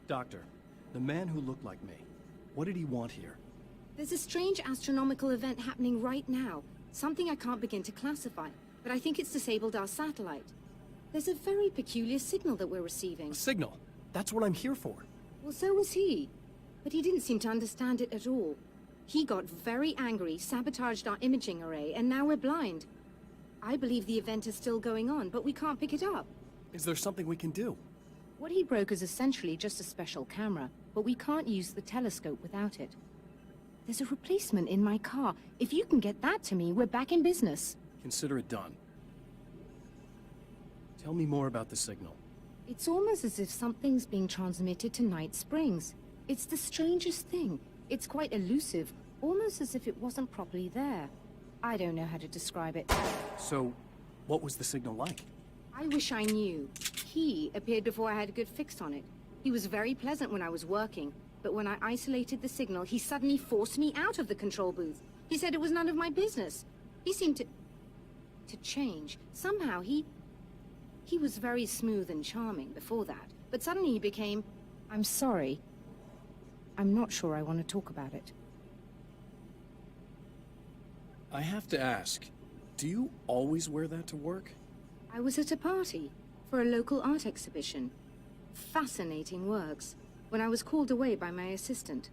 Doctor, the man who looked like me, what did he want here? There's a strange astronomical event happening right now. Something I can't begin to classify, but I think it's disabled our satellite. There's a very peculiar signal that we're receiving. A signal? That's what I'm here for. Well, so was he. But he didn't seem to understand it at all. He got very angry, sabotaged our imaging array, and now we're blind. I believe the event is still going on, but we can't pick it up. Is there something we can do? What he broke is essentially just a special camera, but we can't use the telescope without it. There's a replacement in my car. If you can get that to me, we're back in business. Consider it done. Tell me more about the signal. It's almost as if something's being transmitted to Night Springs. It's the strangest thing. It's quite elusive, almost as if it wasn't properly there. I don't know how to describe it. So, what was the signal like? I wish I knew. He appeared before I had a good fix on it. He was very pleasant when I was working, but when I isolated the signal, he suddenly forced me out of the control booth. He said it was none of my business. He seemed to change. Somehow he was very smooth and charming before that, but suddenly he became, I'm sorry. I'm not sure I want to talk about it. I have to ask, do you always wear that to work? I was at a party for a local art exhibition. Fascinating works. When I was called away by my assistant,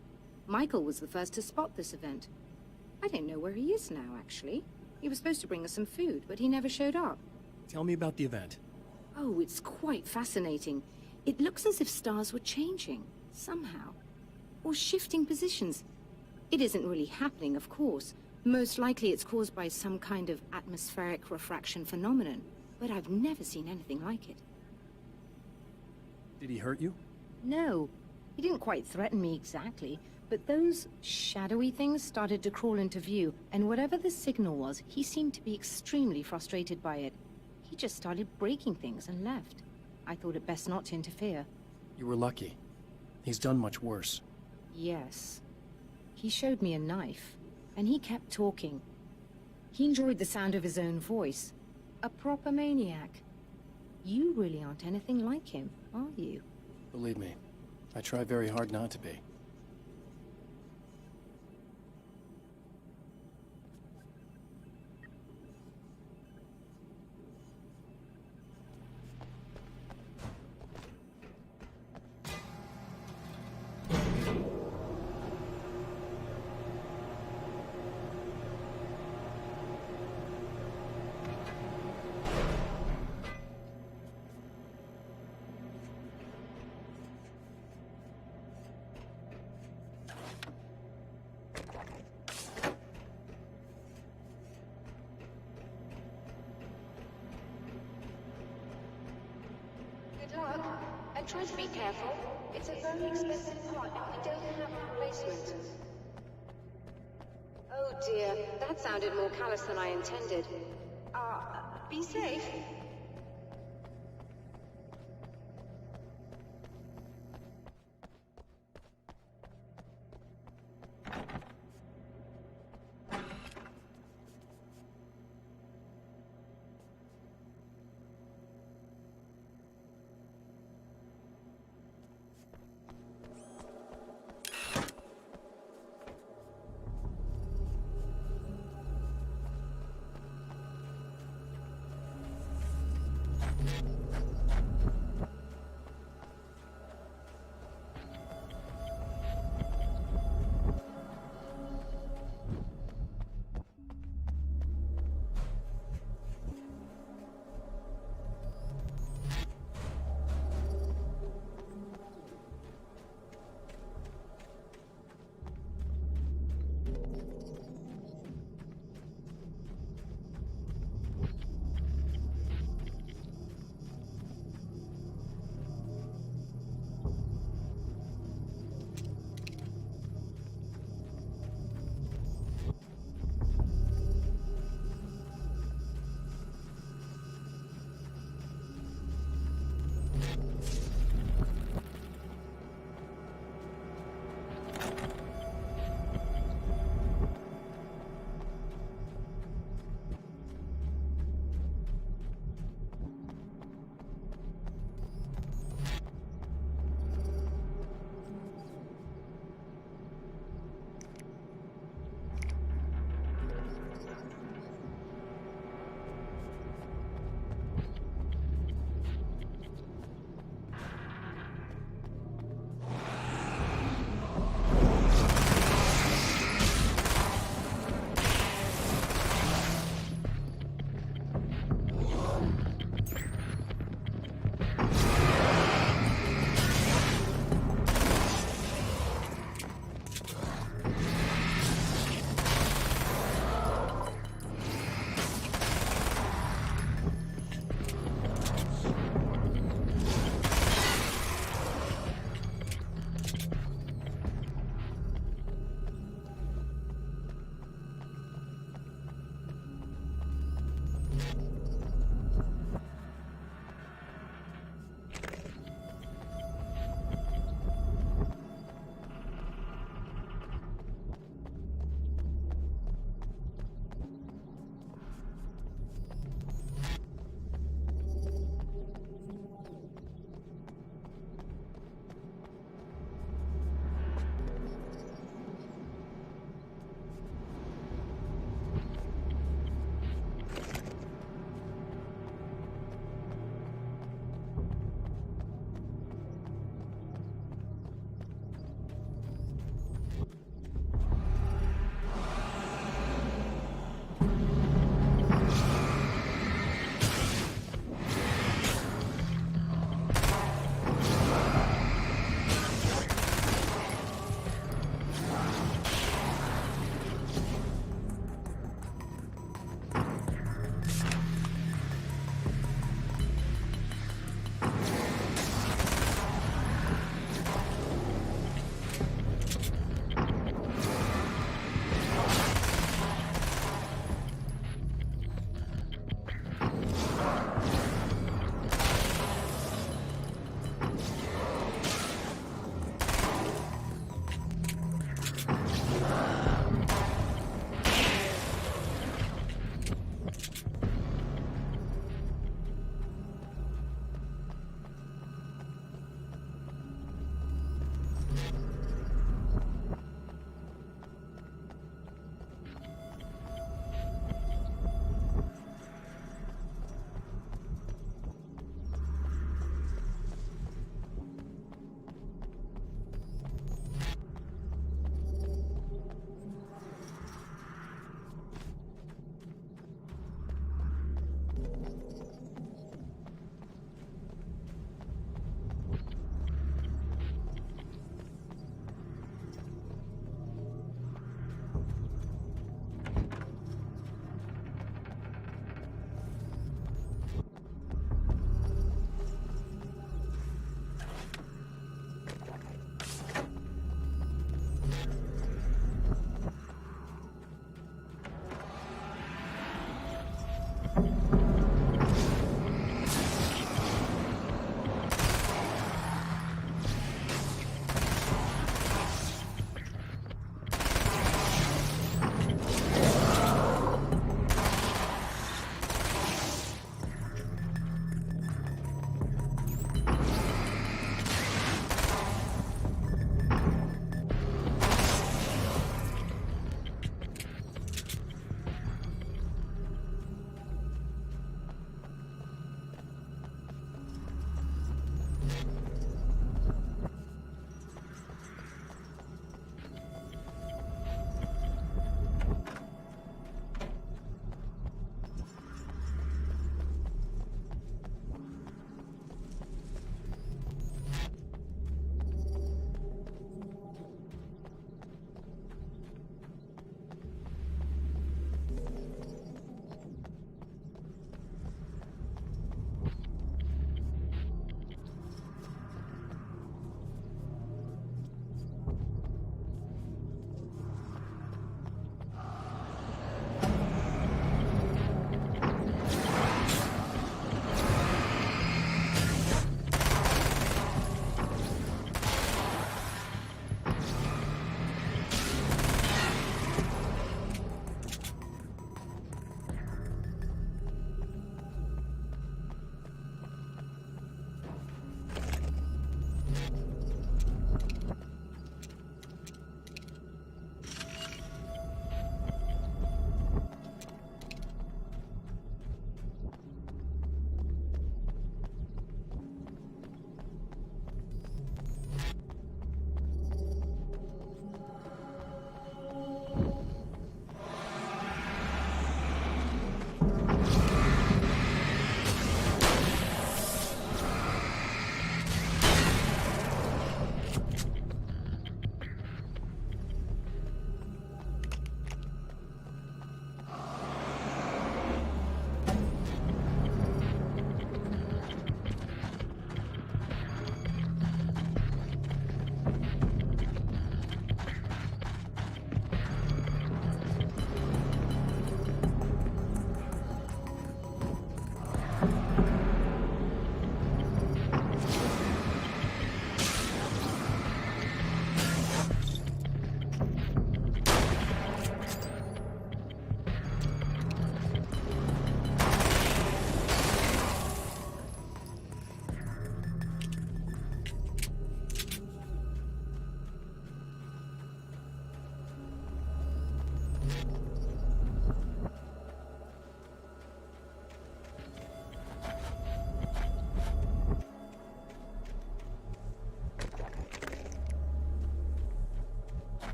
Michael was the first to spot this event. I don't know where he is now, actually. He was supposed to bring us some food, but he never showed up. Tell me about the event. Oh, it's quite fascinating. It looks as if stars were changing, somehow. Or shifting positions. It isn't really happening, of course. Most likely it's caused by some kind of atmospheric refraction phenomenon. But I've never seen anything like it. Did he hurt you? No. He didn't quite threaten me exactly, but those shadowy things started to crawl into view, and whatever the signal was, he seemed to be extremely frustrated by it. He just started breaking things and left. I thought it best not to interfere. You were lucky. He's done much worse. Yes. He showed me a knife, and he kept talking. He enjoyed the sound of his own voice. A proper maniac. You really aren't anything like him, are you? Believe me, I try very hard not to be. Good luck, and try to be careful. It's a very expensive part, and we don't have a replacement. Oh dear, that sounded more callous than I intended. Be safe.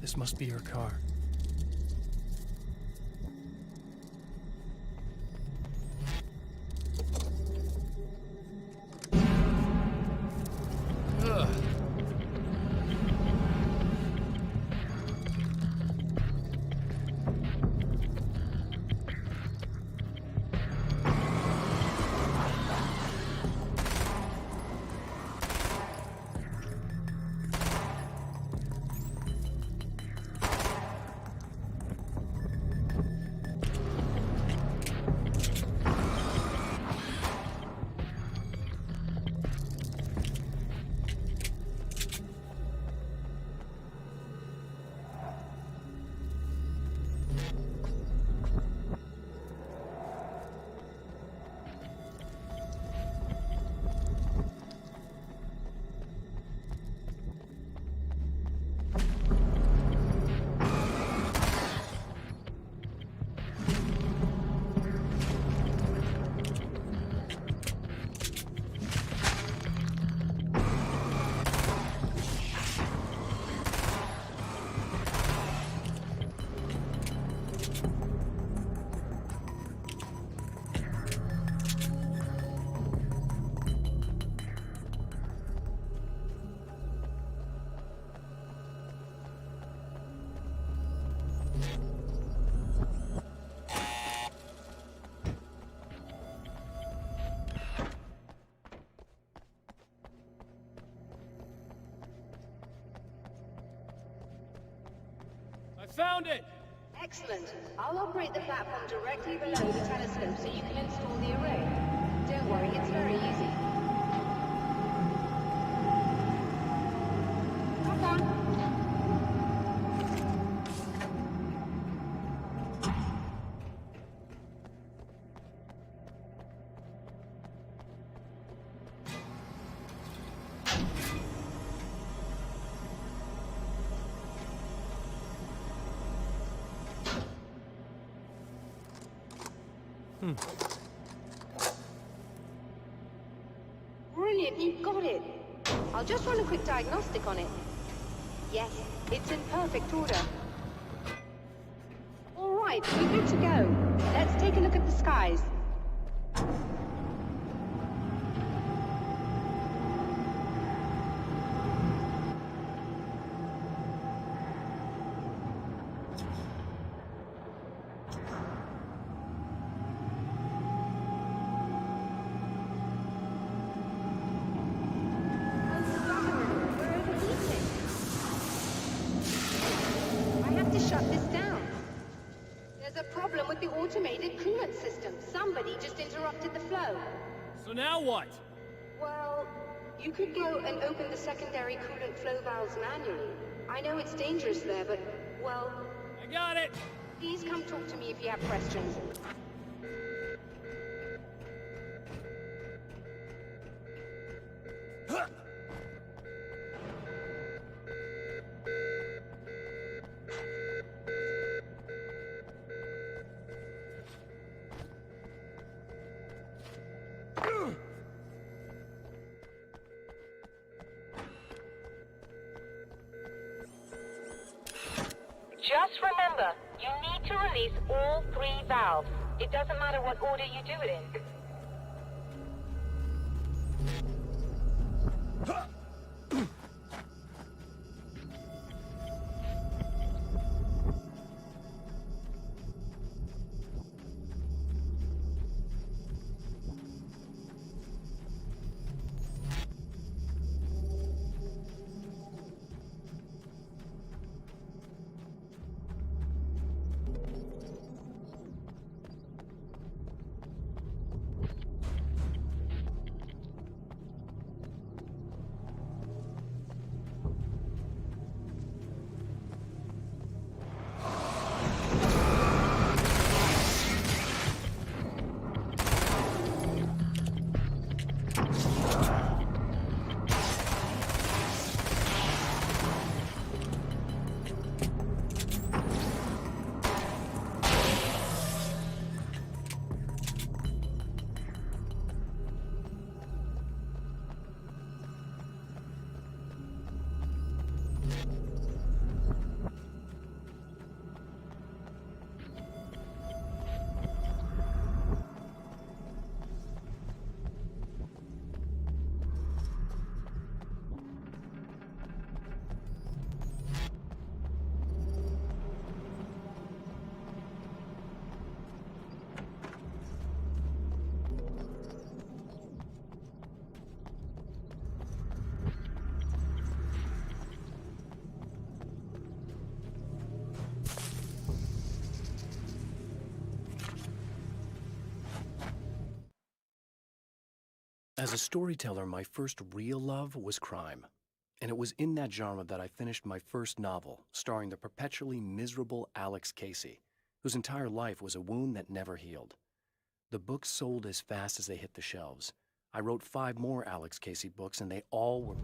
This must be her car. Ugh. I found it! Excellent. I'll operate the platform directly below the telescope so you can install the array. Don't worry, it's very easy. Come on. Brilliant, you got it. I'll just run a quick diagnostic on it. Yes, it's in perfect order. All right, we're good to go. Let's take a look at the skies. Shut this down. There's a problem with the automated coolant system. Somebody just interrupted the flow. So now what? Well, you could go and open the secondary coolant flow valves manually. I know it's dangerous there, but, well... I got it! Please come talk to me if you have questions. Just remember, you need to release all 3 valves. It doesn't matter what order you do it in. As a storyteller, my first real love was crime. And it was in that genre that I finished my first novel, starring the perpetually miserable Alex Casey, whose entire life was a wound that never healed. The books sold as fast as they hit the shelves. I wrote 5 more Alex Casey books, and they all were...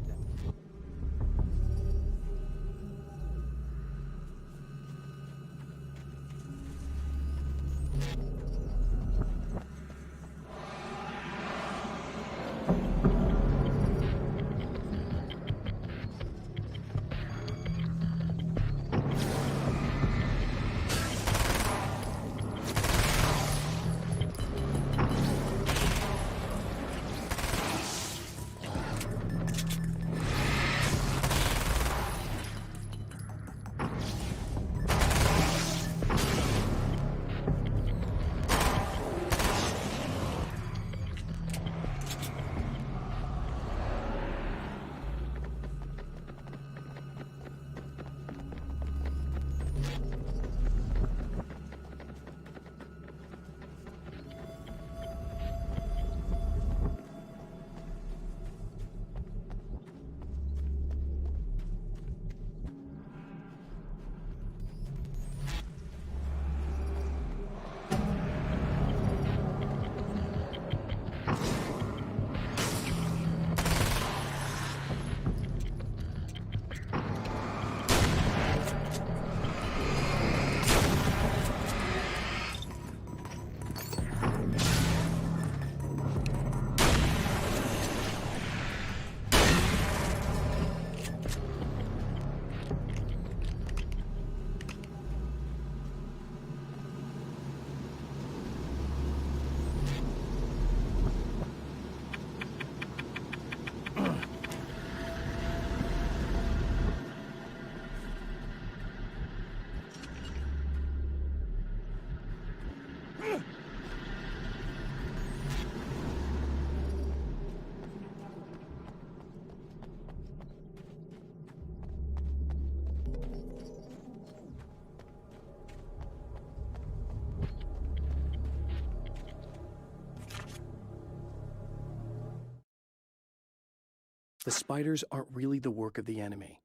The spiders aren't really the work of the enemy.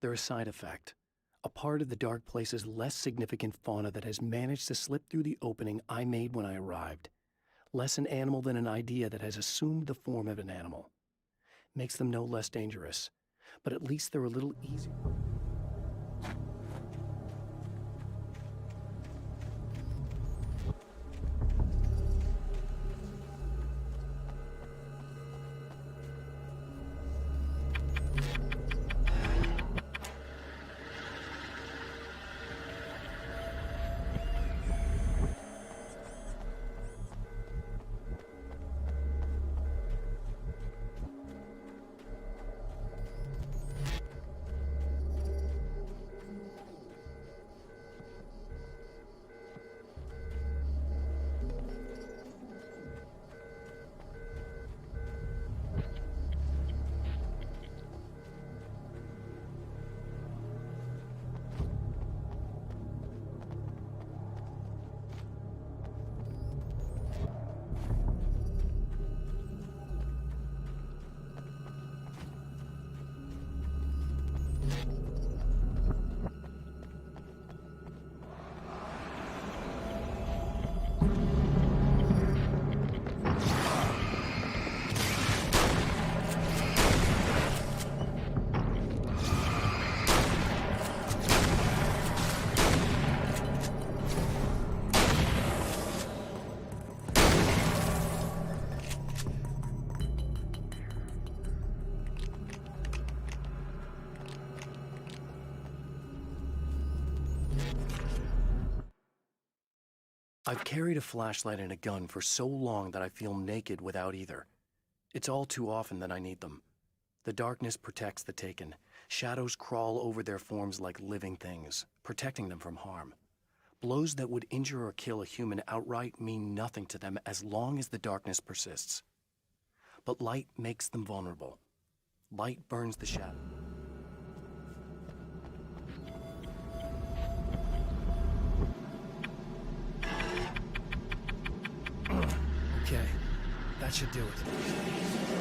They're a side effect, a part of the Dark Place's less significant fauna that has managed to slip through the opening I made when I arrived. Less an animal than an idea that has assumed the form of an animal. Makes them no less dangerous, but at least they're a little easier. I've carried a flashlight and a gun for so long that I feel naked without either. It's all too often that I need them. The darkness protects the taken. Shadows crawl over their forms like living things, protecting them from harm. Blows that would injure or kill a human outright mean nothing to them as long as the darkness persists. But light makes them vulnerable. Light burns the shadow. Okay, that should do it.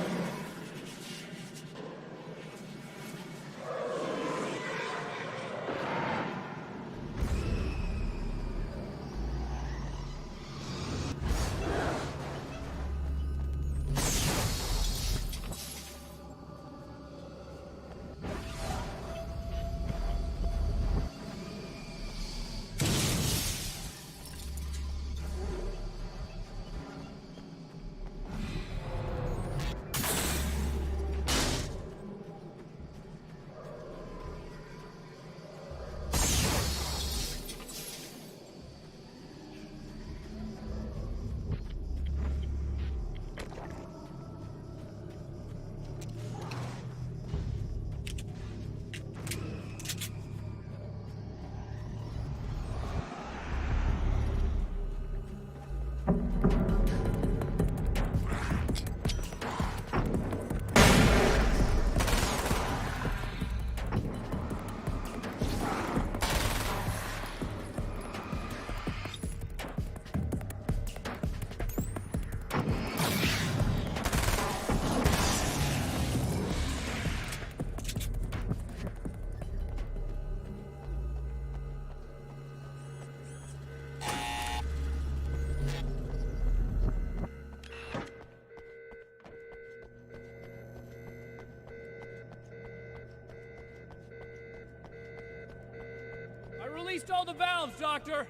released all the valves, Doctor!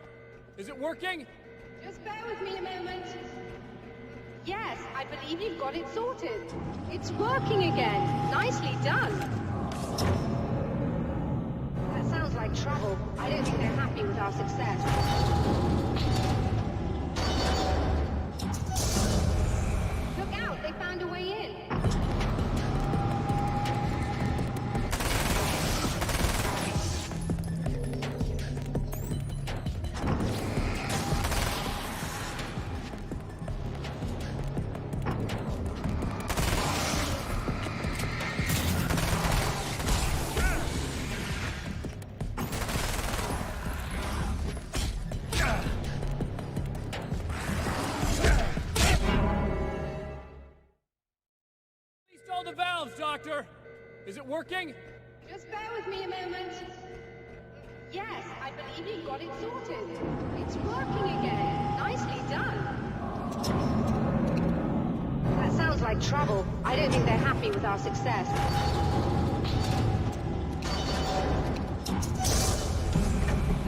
Is it working? Just bear with me a moment. Yes, I believe you've got it sorted. It's working again. Nicely done. That sounds like trouble. I don't think they're happy with our success. Look out, they found a way in. Released all the valves, Doctor! Is it working? Just bear with me a moment. Yes, I believe you've got it sorted. It's working again. Nicely done. That sounds like trouble. I don't think they're happy with our success.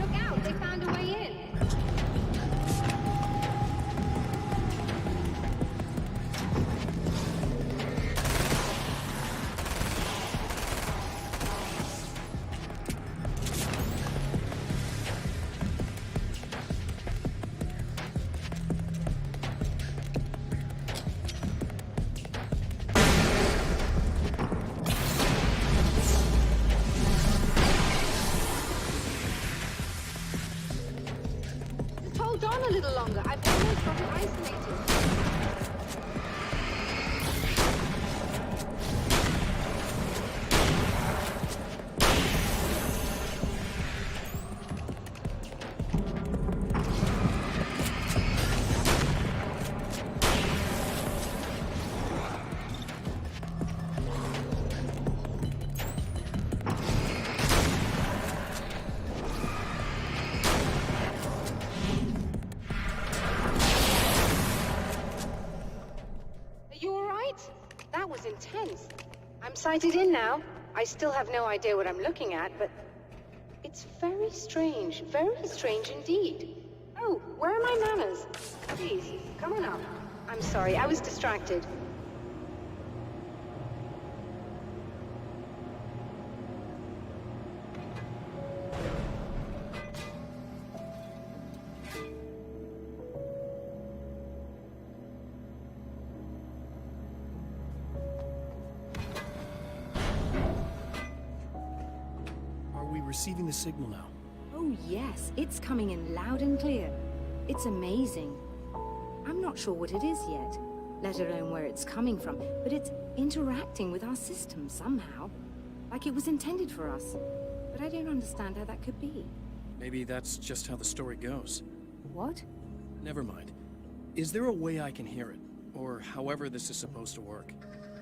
Look out, they found a way in. Just hold on a little longer. I've almost got it isolated. Are you all right? That was intense. I'm sighted in now. I still have no idea what I'm looking at, but it's very strange indeed. Oh, where are my manners? Please, come on up. I'm sorry, I was distracted. Are we receiving the signal now? Oh yes, it's coming in loud and clear. It's amazing. I'm not sure what it is yet, let alone where it's coming from, but it's interacting with our system somehow. Like it was intended for us. But I don't understand how that could be. Maybe that's just how the story goes. What? Never mind. Is there a way I can hear it? Or however this is supposed to work?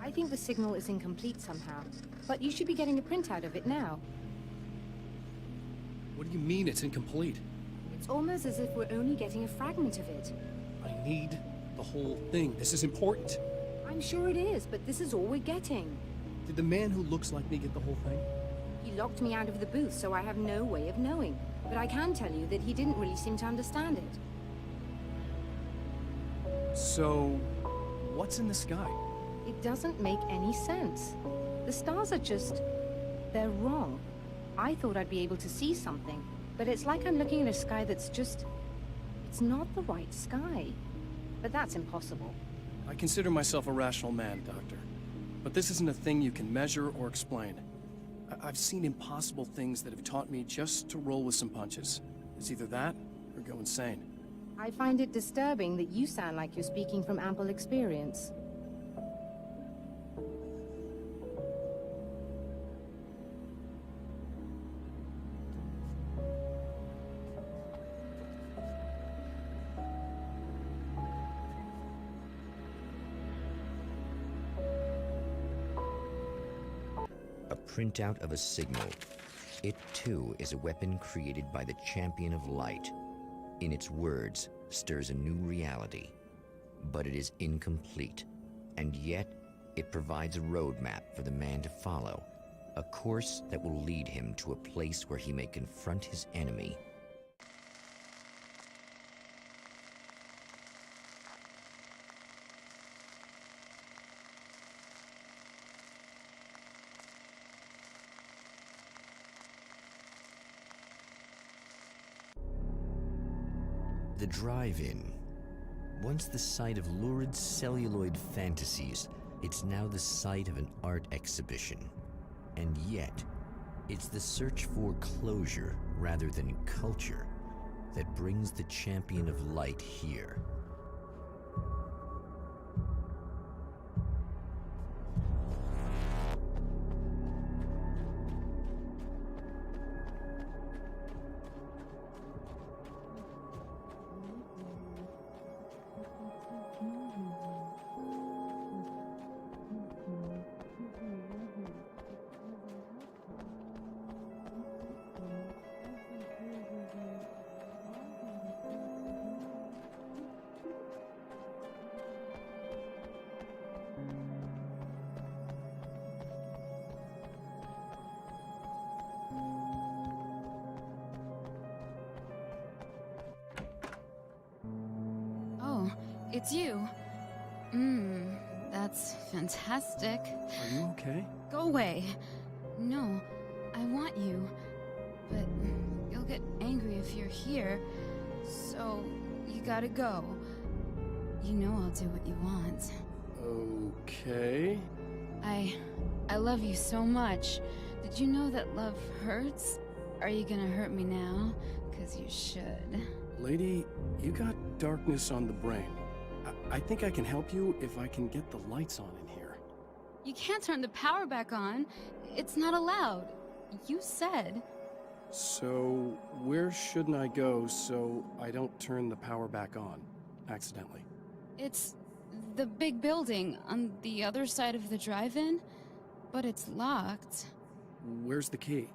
I think the signal is incomplete somehow. But you should be getting a printout of it now. What do you mean it's incomplete? It's almost as if we're only getting a fragment of it. I need the whole thing. This is important. I'm sure it is, but this is all we're getting. Did the man who looks like me get the whole thing? He locked me out of the booth, so I have no way of knowing. But I can tell you that he didn't really seem to understand it. So, what's in the sky? It doesn't make any sense. The stars are just... they're wrong. I thought I'd be able to see something, but it's like I'm looking at a sky that's just... it's not the right sky. But that's impossible. I consider myself a rational man, Doctor. But this isn't a thing you can measure or explain. I've seen impossible things that have taught me just to roll with some punches. It's either that, or go insane. I find it disturbing that you sound like you're speaking from ample experience. A printout of a signal. It too is a weapon created by the Champion of Light. In its words, stirs a new reality. But it is incomplete, and yet it provides a roadmap for the man to follow. A course that will lead him to a place where he may confront his enemy. The drive-in. Once the site of lurid celluloid fantasies, it's now the site of an art exhibition. And yet, it's the search for closure rather than culture that brings the champion of light here. Oh, it's you. That's fantastic. Are you okay? Go away. No, I want you. But you'll get angry if you're here. So, you gotta go. You know I'll do what you want. Okay. I love you so much. Did you know that love hurts? Are you gonna hurt me now? 'Cause you should. Lady, you got darkness on the brain. I think I can help you if I can get the lights on in here. You can't turn the power back on. It's not allowed. You said. So, where shouldn't I go so I don't turn the power back on accidentally? It's the big building on the other side of the drive-in, but it's locked. Where's the key?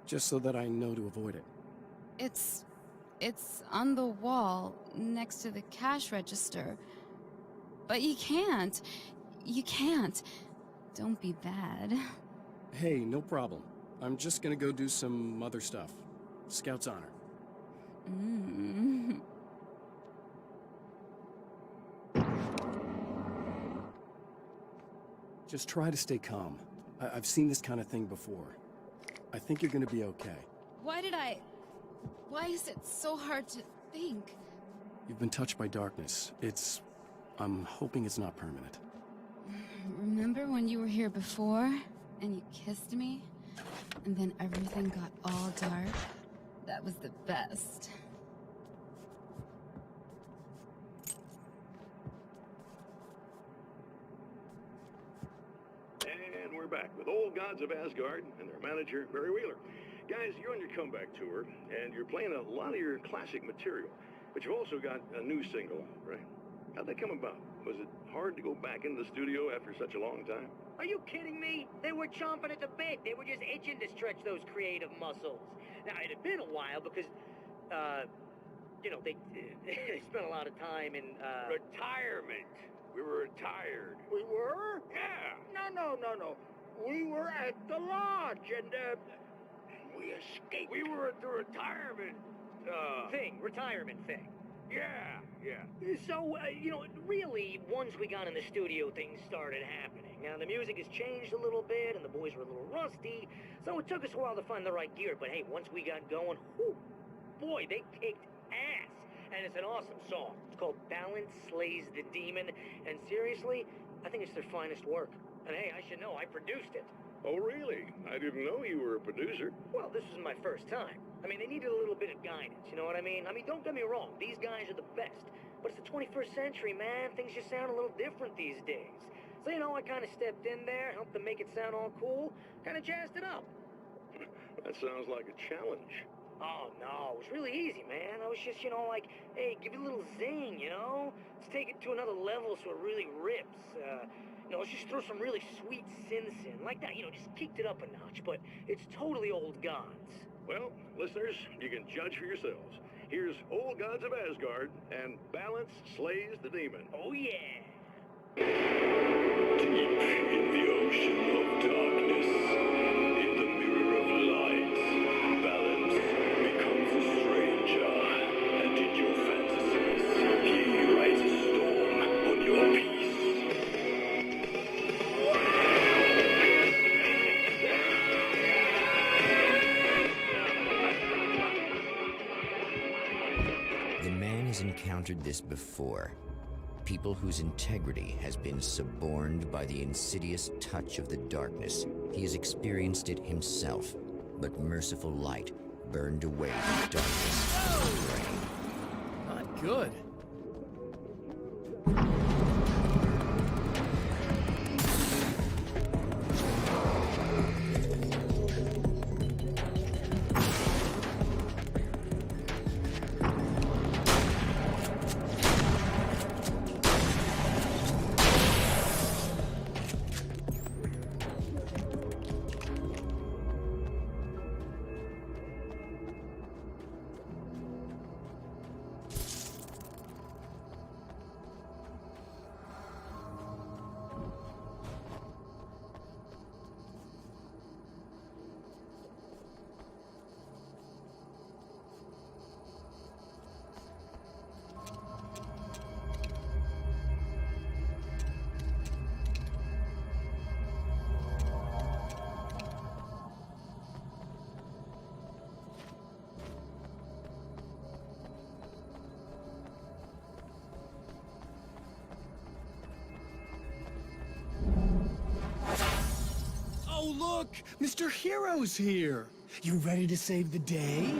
Just so that I know to avoid it. It's on the wall next to the cash register. But you can't. You can't. Don't be bad. Hey, no problem. I'm just gonna go do some other stuff. Scout's honor. Just try to stay calm. I've seen this kind of thing before. I think you're gonna be okay. Why is it so hard to think? You've been touched by darkness. I'm hoping it's not permanent. Remember when you were here before, and you kissed me? And then everything got all dark? That was the best. And we're back with Old Gods of Asgard and their manager, Barry Wheeler. Guys, you're on your comeback tour, and you're playing a lot of your classic material, but you've also got a new single, right? How'd that come about? Was it hard to go back into the studio after such a long time? Are you kidding me? They were chomping at the bit. They were just itching to stretch those creative muscles. Now, it had been a while because, they spent a lot of time in, Retirement. We were retired. We were? Yeah. No. We were at the lodge, and, We escaped. We were at the retirement, retirement thing. Yeah. So, really, once we got in the studio, things started happening. Now, the music has changed a little bit, and the boys were a little rusty, so it took us a while to find the right gear. But hey, once we got going, whew, boy, they kicked ass. And it's an awesome song. It's called Balance Slays the Demon, and seriously, I think it's their finest work. And hey, I should know, I produced it. Oh, really? I didn't know you were a producer. Well, this was my first time. I mean, they needed a little bit of guidance, you know what I mean? Don't get me wrong, these guys are the best. But it's the 21st century, man. Things just sound a little different these days. So, I kind of stepped in there, helped them make it sound all cool, kind of jazzed it up. That sounds like a challenge. Oh, no, it was really easy, man. I was just, hey, give it a little zing, Let's take it to another level so it really rips. Let's just throw some really sweet synths in. Like that, just kicked it up a notch, but it's totally Old Gods. Well, listeners, you can judge for yourselves. Here's Old Gods of Asgard and Balance Slays the Demon. Oh, yeah. Deep in the ocean of darkness, has encountered this before. People whose integrity has been suborned by the insidious touch of the darkness. He has experienced it himself, but merciful light burned away the darkness from his brain. Not good. Oh, look! Mr. Hero's here! You ready to save the day?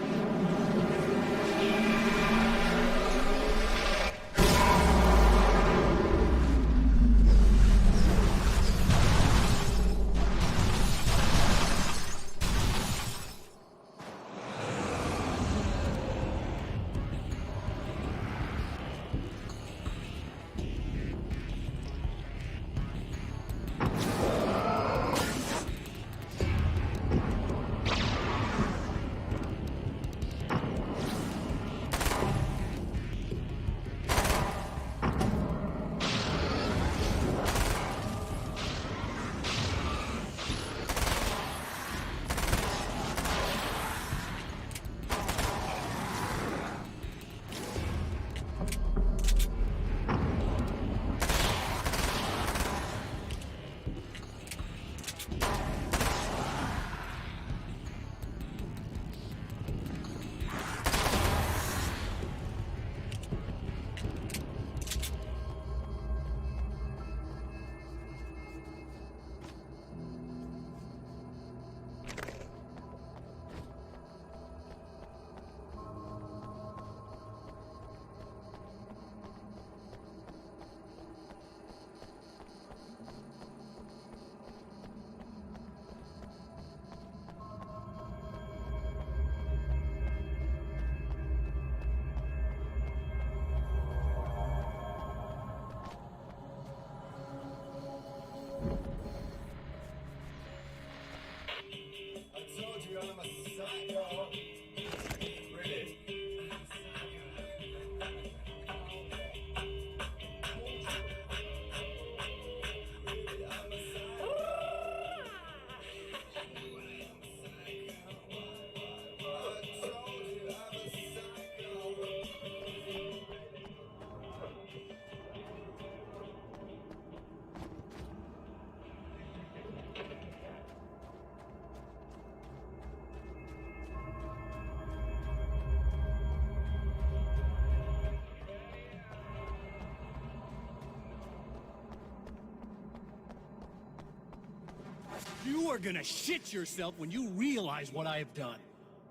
You are gonna shit yourself when you realize what I have done.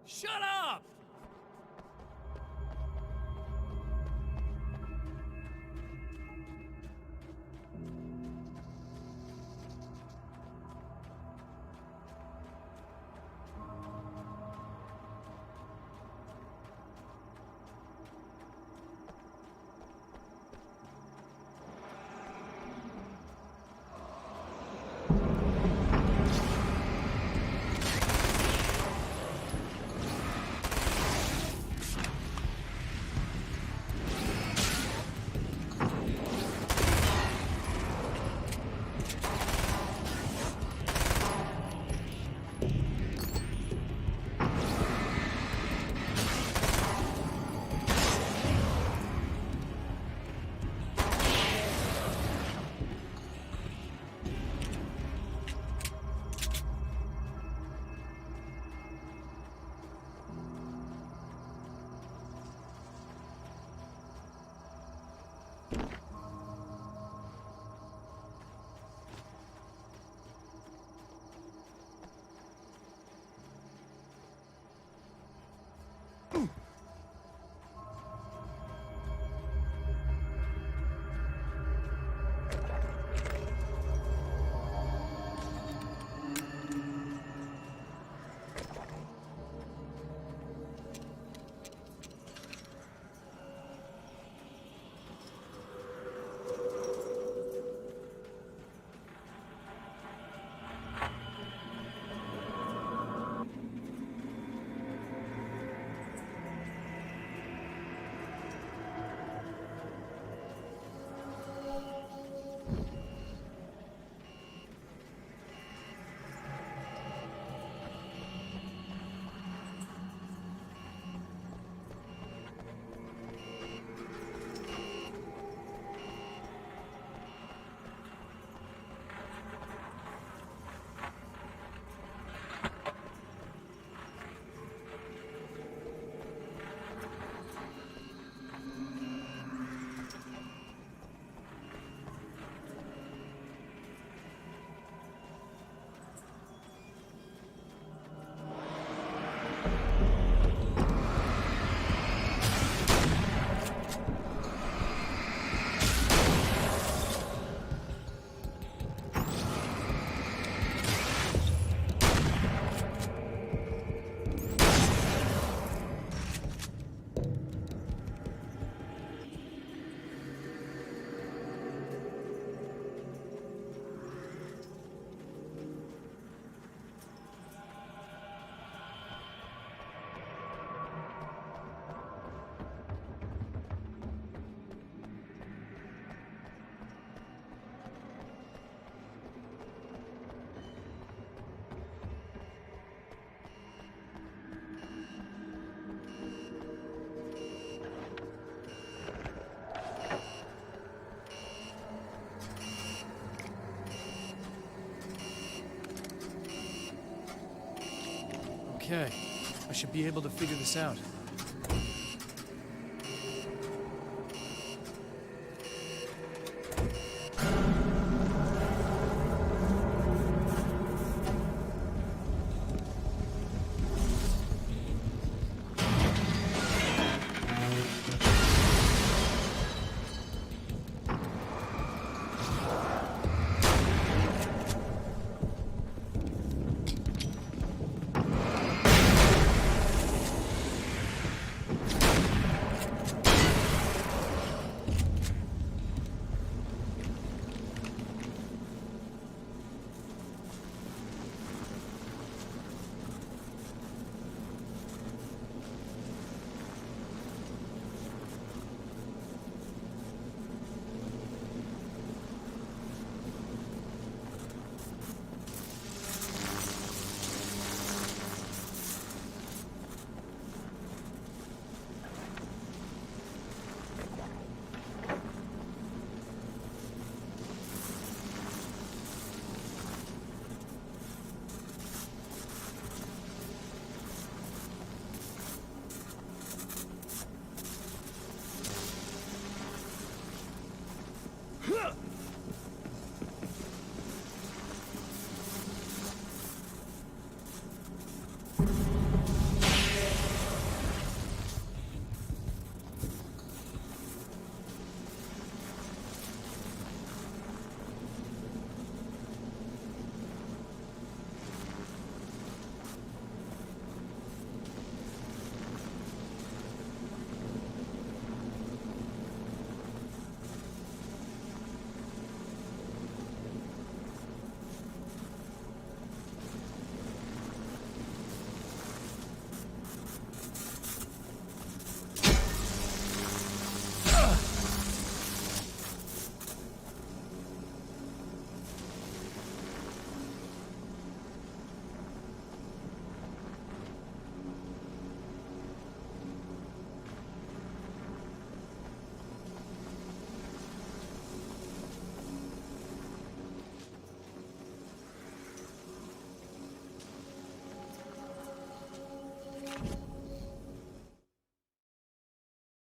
Shut up! Okay, I should be able to figure this out.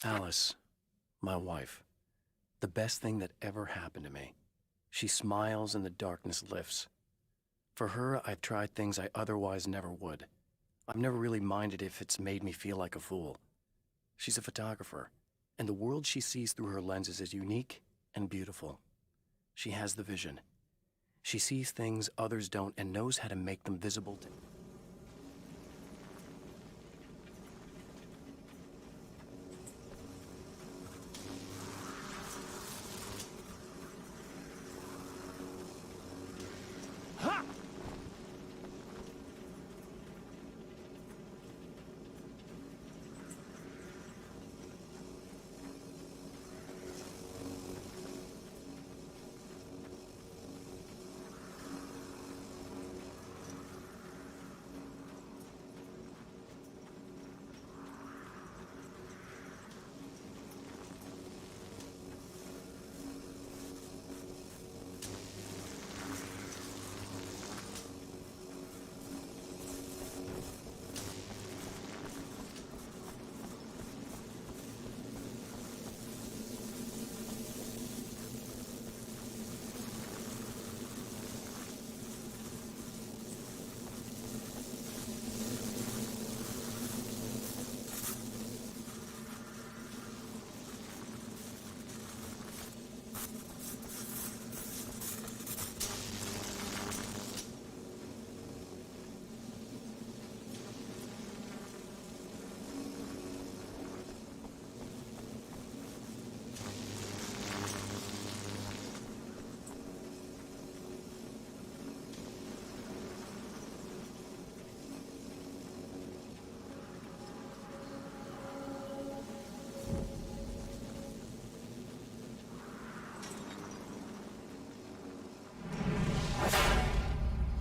Alice, my wife. The best thing that ever happened to me. She smiles and the darkness lifts. For her, I've tried things I otherwise never would. I've never really minded if it's made me feel like a fool. She's a photographer, and the world she sees through her lenses is unique and beautiful. She has the vision. She sees things others don't and knows how to make them visible to...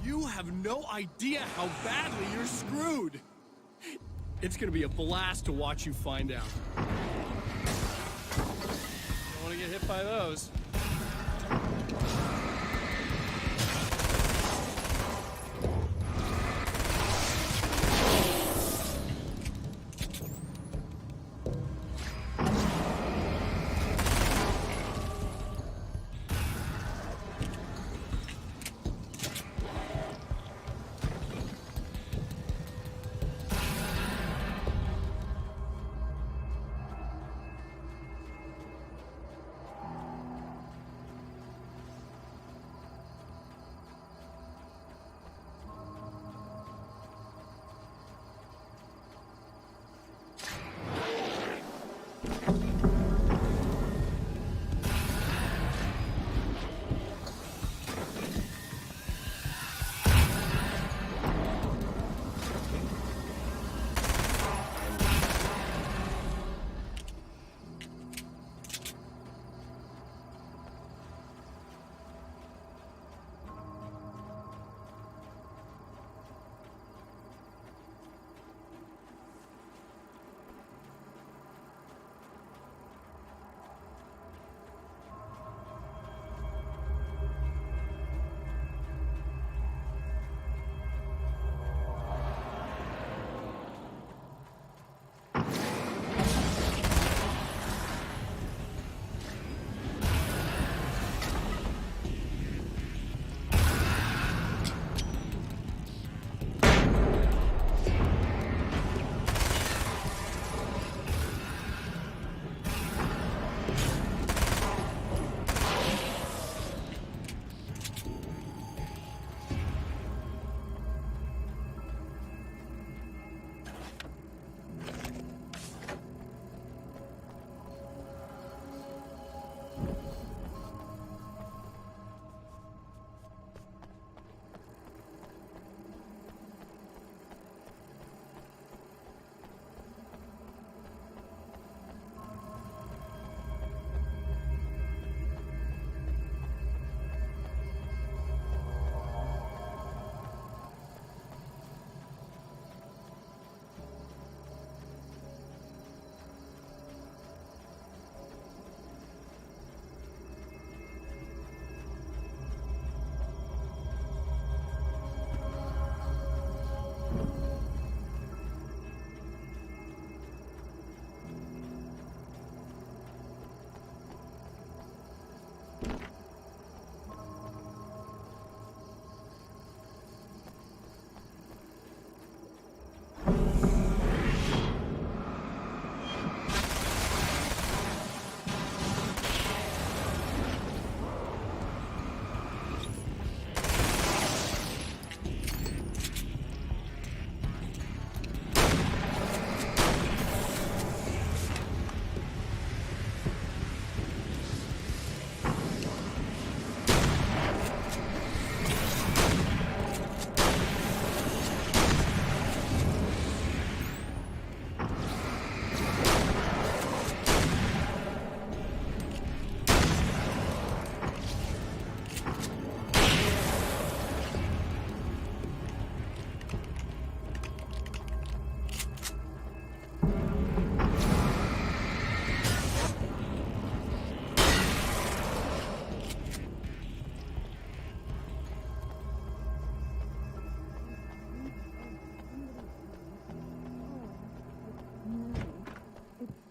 You have no idea how badly you're screwed! It's gonna be a blast to watch you find out. Don't want to get hit by those.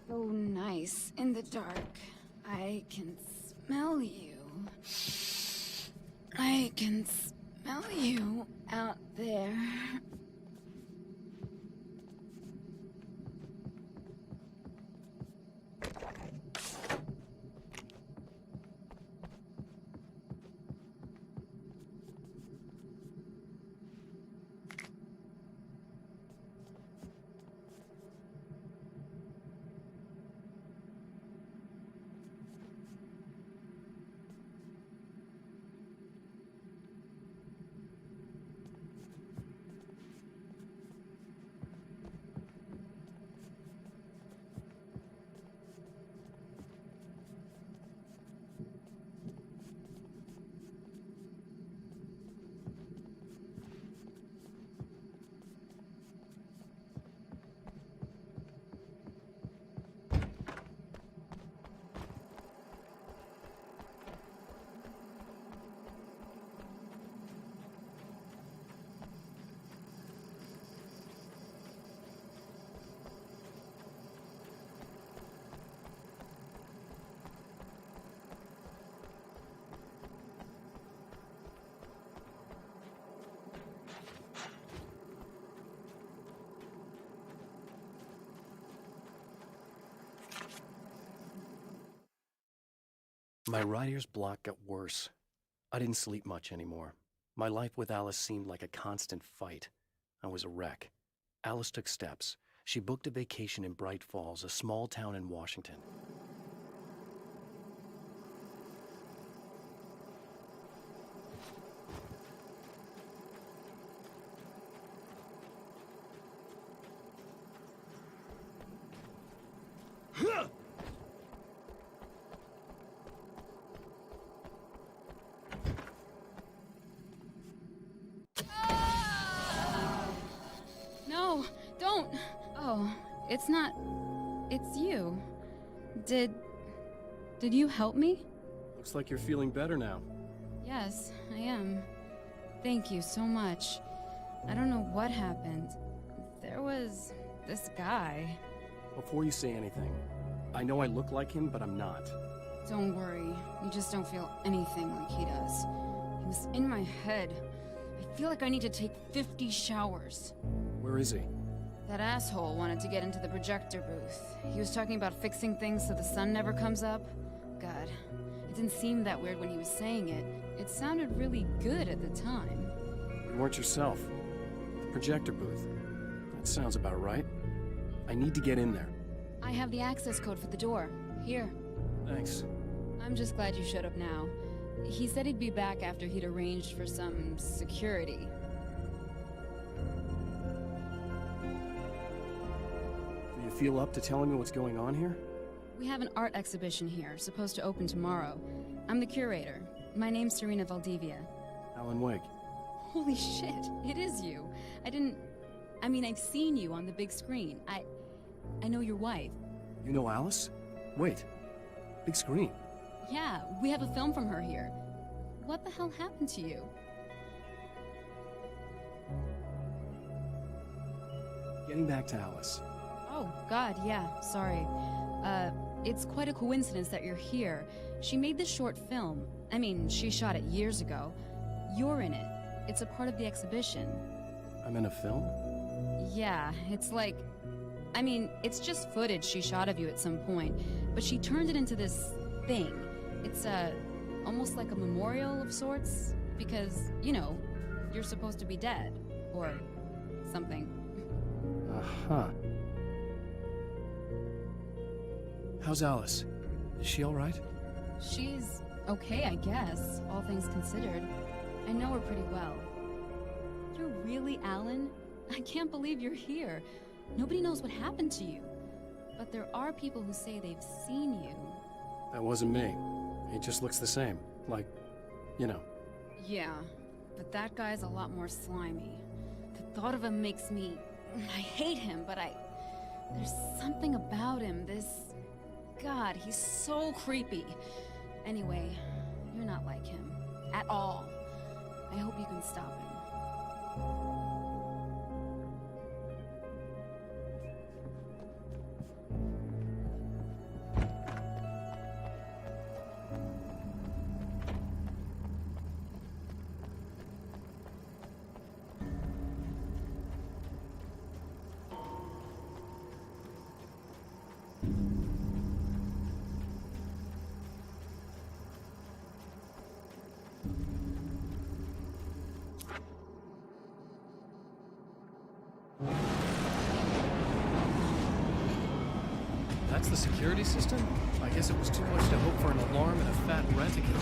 so nice in the dark. I can smell you. I can smell you out there. My writer's block got worse. I didn't sleep much anymore. My life with Alice seemed like a constant fight. I was a wreck. Alice took steps. She booked a vacation in Bright Falls, a small town in Washington. No, don't! Oh, it's not... It's you. Did you help me? Looks like you're feeling better now. Yes, I am. Thank you so much. I don't know what happened. There was... this guy. Before you say anything, I know I look like him, but I'm not. Don't worry. You just don't feel anything like he does. He was in my head. I feel like I need to take 50 showers. Where is he? That asshole wanted to get into the projector booth. He was talking about fixing things so the sun never comes up. God, it didn't seem that weird when he was saying it. It sounded really good at the time. You weren't yourself. The projector booth. That sounds about right. I need to get in there. I have the access code for the door. Here. Thanks. I'm just glad you showed up now. He said he'd be back after he'd arranged for some security. Do you feel up to telling me what's going on here? We have an art exhibition here, supposed to open tomorrow. I'm the curator. My name's Serena Valdivia. Alan Wake. Holy shit, it is you. I've seen you on the big screen. I know your wife. You know Alice? Wait. Big screen. Yeah, we have a film from her here. What the hell happened to you? Getting back to Alice. Oh, God, yeah, sorry. It's quite a coincidence that you're here. She made this short film. She shot it years ago. You're in it. It's a part of the exhibition. I'm in a film? Yeah, it's like... it's just footage she shot of you at some point, but she turned it into this thing. It's, almost like a memorial of sorts, because, you're supposed to be dead. Or something. Uh-huh. How's Alice? Is she alright? She's okay, I guess, all things considered. I know her pretty well. You're really Alan? I can't believe you're here. Nobody knows what happened to you. But there are people who say they've seen you. That wasn't me. He just looks the same. Like, Yeah, but that guy's a lot more slimy. The thought of him makes me... I hate him, but there's something about him, this... God, he's so creepy. Anyway, you're not like him. At all. I hope you can stop him. That's the security system? I guess it was too much to hope for an alarm and a fat rent-a-kit.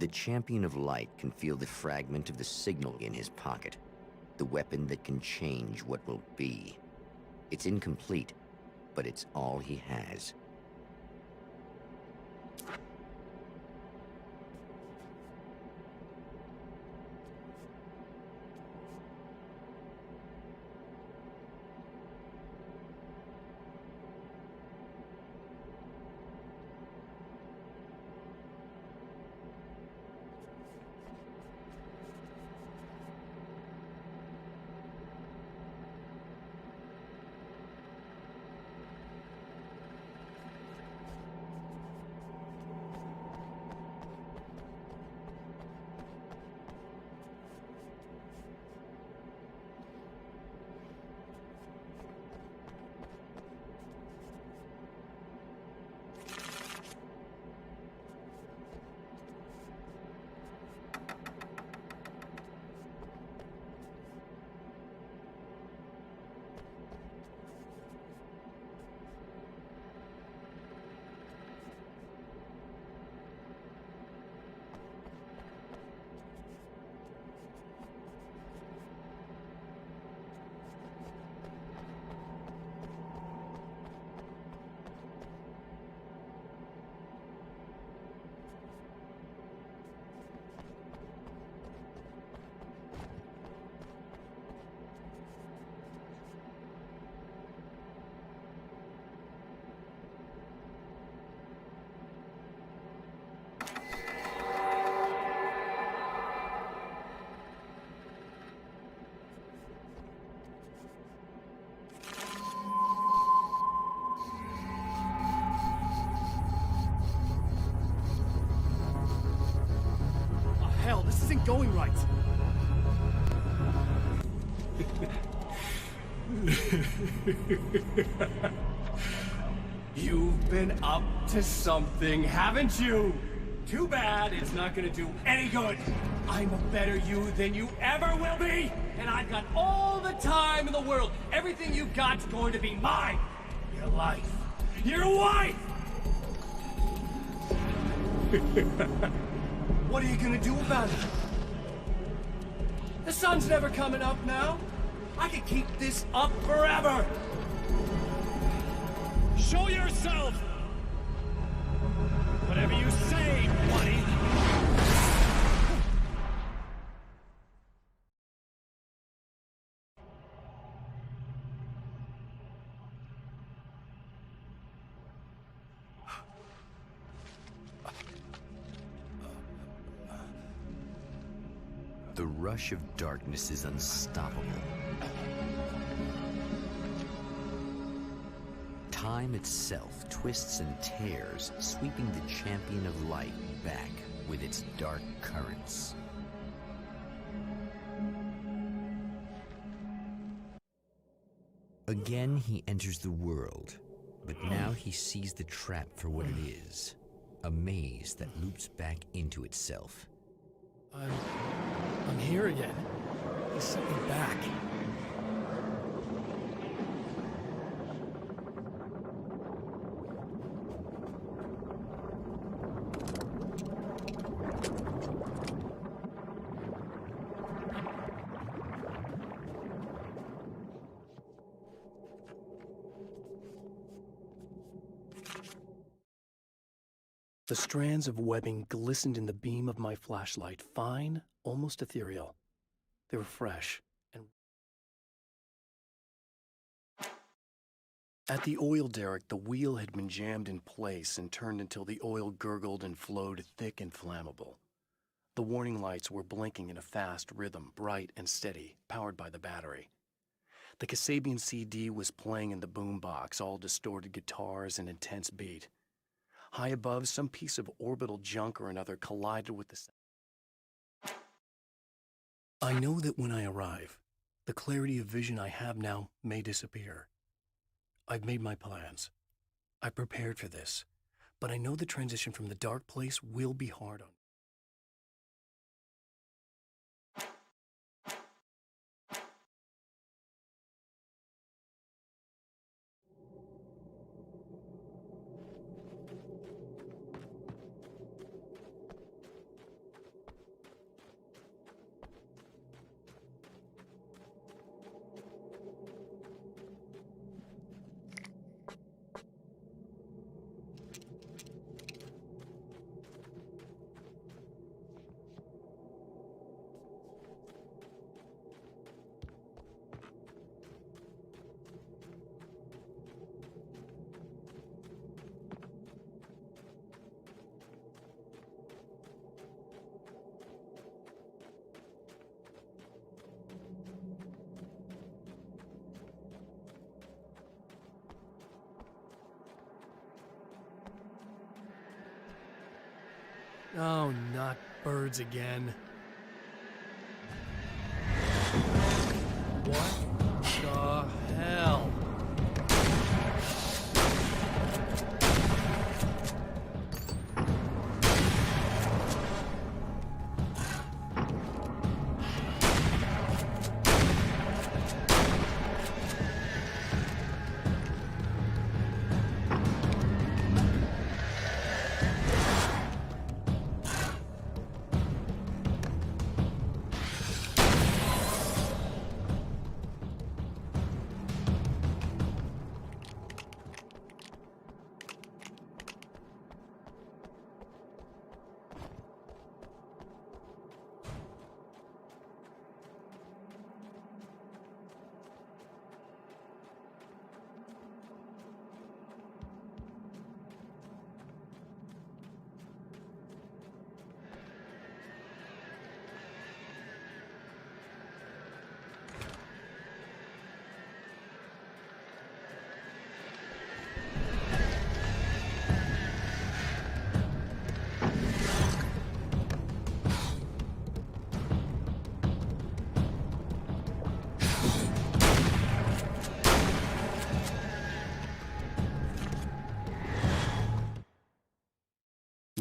The Champion of Light can feel the fragment of the signal in his pocket. The weapon that can change what will be. It's incomplete, but it's all he has. This isn't going right. You've been up to something, haven't you? Too bad it's not gonna do any good. I'm a better you than you ever will be, and I've got all the time in the world. Everything you got's going to be mine. Your life. Your wife! What are you gonna do about it? The sun's never coming up now. I can keep this up forever. Show yourself! Whatever you say, buddy. The rush of darkness is unstoppable. Time itself twists and tears, sweeping the champion of light back with its dark currents. Again, he enters the world, but now he sees the trap for what it is. A maze that loops back into itself. I'm here again. He sent me back. The strands of webbing glistened in the beam of my flashlight, fine, almost ethereal. They were fresh and... At the oil derrick, the wheel had been jammed in place and turned until the oil gurgled and flowed thick and flammable. The warning lights were blinking in a fast rhythm, bright and steady, powered by the battery. The Kasabian CD was playing in the boombox, all distorted guitars and intense beat. High above, some piece of orbital junk or another collided with the sound. I know that when I arrive, the clarity of vision I have now may disappear. I've made my plans. I prepared for this, but I know the transition from the dark place will be hard on me. Oh, not birds again. What the hell?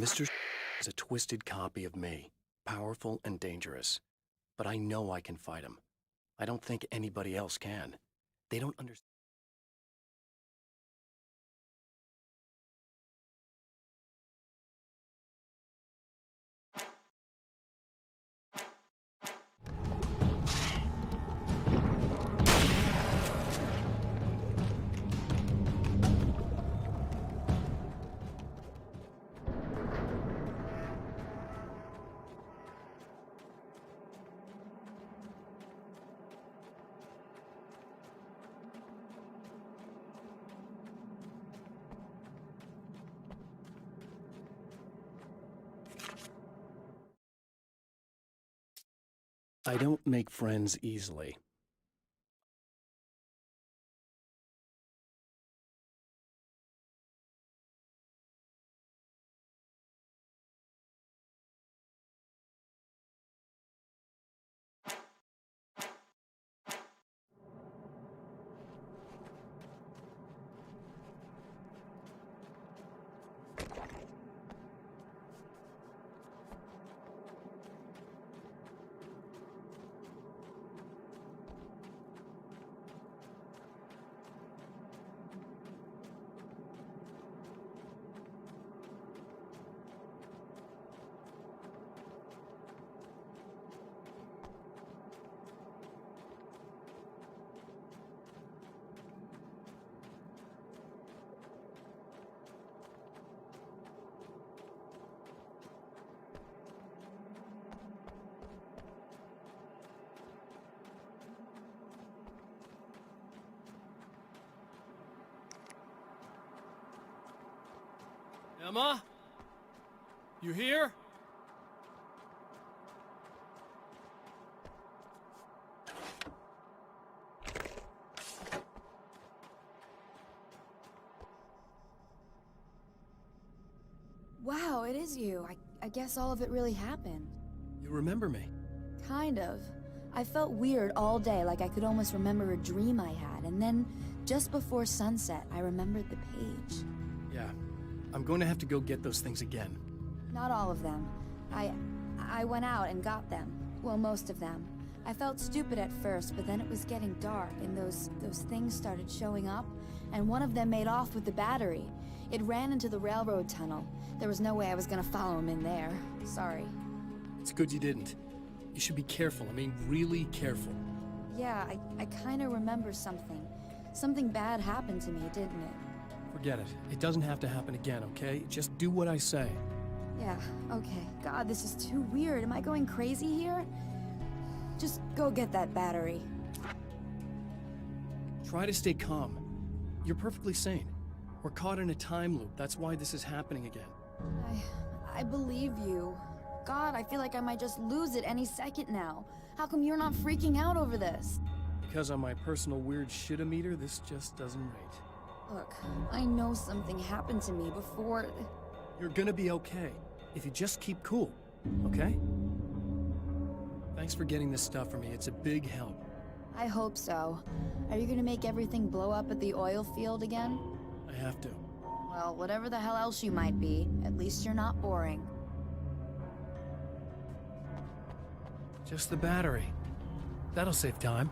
Mr. is a twisted copy of me, powerful and dangerous. But I know I can fight him. I don't think anybody else can. They don't understand. I don't make friends easily. Emma? You here? Wow, it is you. I guess all of it really happened. You remember me? Kind of. I felt weird all day, like I could almost remember a dream I had, and then, just before sunset, I remembered the page. Yeah. I'm going to have to go get those things again. Not all of them. I went out and got them. Well, most of them. I felt stupid at first, but then it was getting dark, and those things started showing up, and one of them made off with the battery. It ran into the railroad tunnel. There was no way I was gonna follow him in there. Sorry. It's good you didn't. You should be careful. I mean, really careful. Yeah, I kinda remember something. Something bad happened to me, didn't it? Forget it. It doesn't have to happen again, okay? Just do what I say. Yeah, okay. God, this is too weird. Am I going crazy here? Just go get that battery. Try to stay calm. You're perfectly sane. We're caught in a time loop. That's why this is happening again. I believe you. God, I feel like I might just lose it any second now. How come you're not freaking out over this? Because on my personal weird shit-o-meter, this just doesn't rate. Look, I know something happened to me before... You're gonna be okay, if you just keep cool, okay? Thanks for getting this stuff for me. It's a big help. I hope so. Are you gonna make everything blow up at the oil field again? I have to. Well, whatever the hell else you might be, at least you're not boring. Just the battery. That'll save time.